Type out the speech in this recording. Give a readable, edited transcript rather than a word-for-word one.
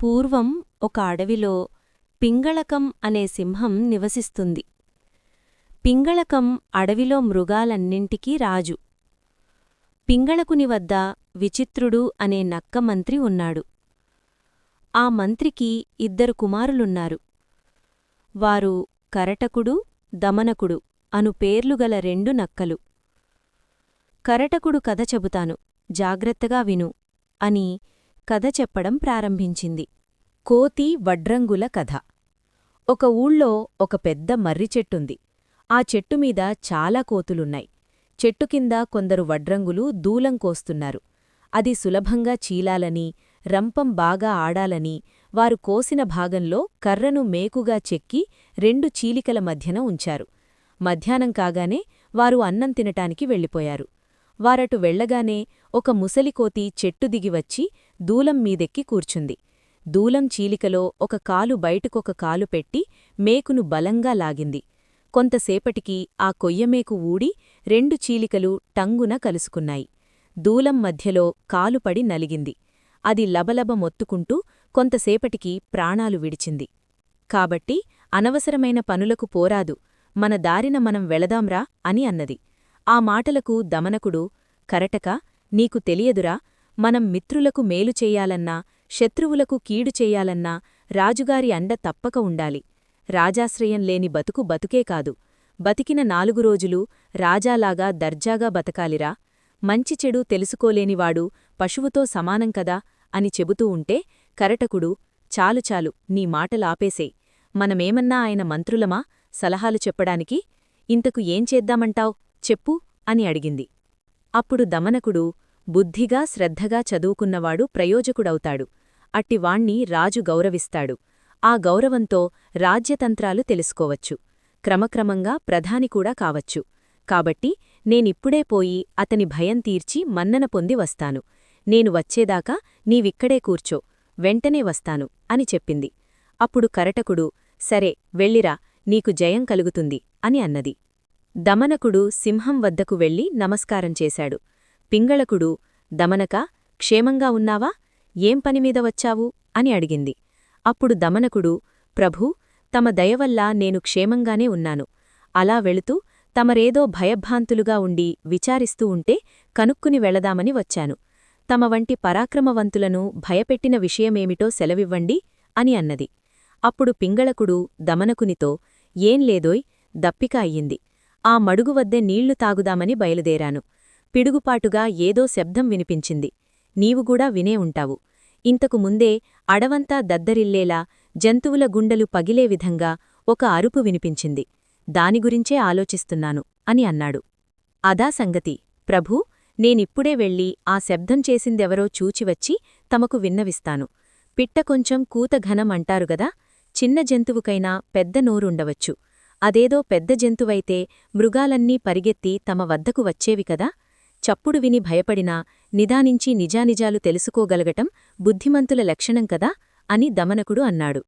పూర్వం ఒక అడవిలో పింగళకం అనే సింహం నివసిస్తుంది. పింగళకం అడవిలో మృగాలన్నింటికీ రాజు. పింగళకుని వద్ద విచిత్రుడు అనే నక్క మంత్రి ఉన్నాడు. ఆ మంత్రికి 2 కుమారులున్నారు. వారు కరటకుడు, దమనకుడు అను పేర్లుగల 2 నక్కలు. కరటకుడు కథ చెబుతాను, జాగ్రత్తగా విను అని కథ చెప్పడం ప్రారంభించింది. కోతి వడ్రంగుల కథ. ఒక ఊళ్ళో ఒక పెద్ద మర్రిచెట్టుంది. ఆ చెట్టుమీద చాలా కోతులున్నాయి. చెట్టుకింద కొందరు వడ్రంగులు దూలం కోస్తున్నారు. అది సులభంగా చీలాలని, రంపం బాగా ఆడాలని వారు కోసిన భాగంలో కర్రను మేకుగా చెక్కి 2 చీలికల మధ్యన ఉంచారు. మధ్యాహ్నం కాగానే వారు అన్నం తినటానికి వెళ్ళిపోయారు. వారటు వెళ్లగానే ఒక ముసలికోతి చెట్టు దిగివచ్చి దూలం మీదెక్కి కూర్చుంది. దూలం చీలికలో ఒక కాలు బయటకొక కాలు పెట్టి మేకును బలంగా లాగింది. కొంతసేపటికి ఆ కొయ్యమేకు ఊడి 2 చీలికలు టంగున కలుసుకున్నాయి. దూలం మధ్యలో కాలుపడి నలిగింది. అది లబలబ మొత్తుకుంటూ కొంతసేపటికి ప్రాణాలు విడిచింది. కాబట్టి అనవసరమైన పనులకు పోరాదు, మన దారిన మనం వెళదాంరా అని అన్నది. ఆ మాటలకు దమనకుడు, కరటకా, నీకు తెలియదురా, మనం మిత్రులకు మేలు చెయ్యాలన్నా, శత్రువులకు కీడు చెయ్యాలన్నా రాజుగారి అండ తప్పక ఉండాలి. రాజాశ్రయం లేని బతుకు బతుకే కాదు. బతికిన 4 రోజులు రాజాలాగా దర్జాగా బతకాలిరా. మంచి చెడు తెలుసుకోలేనివాడు పశువుతో సమానం కదా అని చెబుతూ ఉంటే కరటకుడు, చాలు చాలు, నీ మాటలాపేసేయ్. మనమేమన్నా ఆయన మంత్రులమా సలహాలు చెప్పడానికి? ఇంతకు ఏం చేద్దామంటావ్ చెప్పు అని అడిగింది. అప్పుడు దమనకుడు, బుద్ధిగా శ్రద్ధగా చదువుకున్నవాడు ప్రయోజకుడవుతాడు. అట్టివాణ్ణి రాజు గౌరవిస్తాడు. ఆ గౌరవంతో రాజ్యతంత్రాలు తెలుసుకోవచ్చు. క్రమక్రమంగా ప్రధాని కూడా కావచ్చు. కాబట్టి నేనిప్పుడే పోయి అతని భయం తీర్చి మన్నన పొంది వస్తాను. నేను వచ్చేదాకా నీవిక్కడే కూర్చో, వెంటనే వస్తాను అని చెప్పింది. అప్పుడు కరటకుడు, సరే వెళ్ళిరా, నీకు జయం కలుగుతుంది అని అన్నది. దమనకుడు సింహం వద్దకు వెళ్లి నమస్కారం చేశాడు. పింగళకుడు, దమనకా, క్షేమంగా ఉన్నావా? ఏం పనిమీద వచ్చావు అని అడిగింది. అప్పుడు దమనకుడు, ప్రభూ, తమ దయవల్ల నేను క్షేమంగానే ఉన్నాను. అలా వెళుతూ తమరేదో భయభ్రాంతులుగా ఉండి విచారిస్తూ ఉంటే కనుక్కుని వెళదామని వచ్చాను. తమ వంటి పరాక్రమవంతులను భయపెట్టిన విషయమేమిటో సెలవివ్వండి అని అన్నది. అప్పుడు పింగళకుడు దమనకునితో, ఏం లేదోయ్, దప్పిక అయ్యింది. ఆ మడుగు వద్దే నీళ్లు తాగుదామని బయలుదేరాను. పిడుగుపాటుగా ఏదో శబ్దం వినిపించింది. నీవుగూడా వినే ఉంటావు. ఇంతకు ముందే అడవంతా దద్దరిల్లేలా, జంతువుల గుండెలు పగిలే విధంగా ఒక అరుపు వినిపించింది. దానిగురించే ఆలోచిస్తున్నాను అని అన్నాడు. అదా సంగతి, ప్రభూ, నేనిప్పుడే వెళ్ళి ఆ శబ్దం చేసిందెవరో చూచివచ్చి తమకు విన్నవిస్తాను. పిట్ట కొంచెం కూతఘనం అంటారుగదా, చిన్న జంతువుకైనా పెద్ద నోరుండవచ్చు. అదేదో పెద్ద జంతువైతే మృగాలన్నీ పరిగెత్తి తమ వద్దకు వచ్చేవి కదా. చప్పుడు విని భయపడినా నిదానించి నిజానిజాలు తెలుసుకోగలగటం బుద్ధిమంతుల లక్షణం కదా అని దమనకుడు అన్నాడు.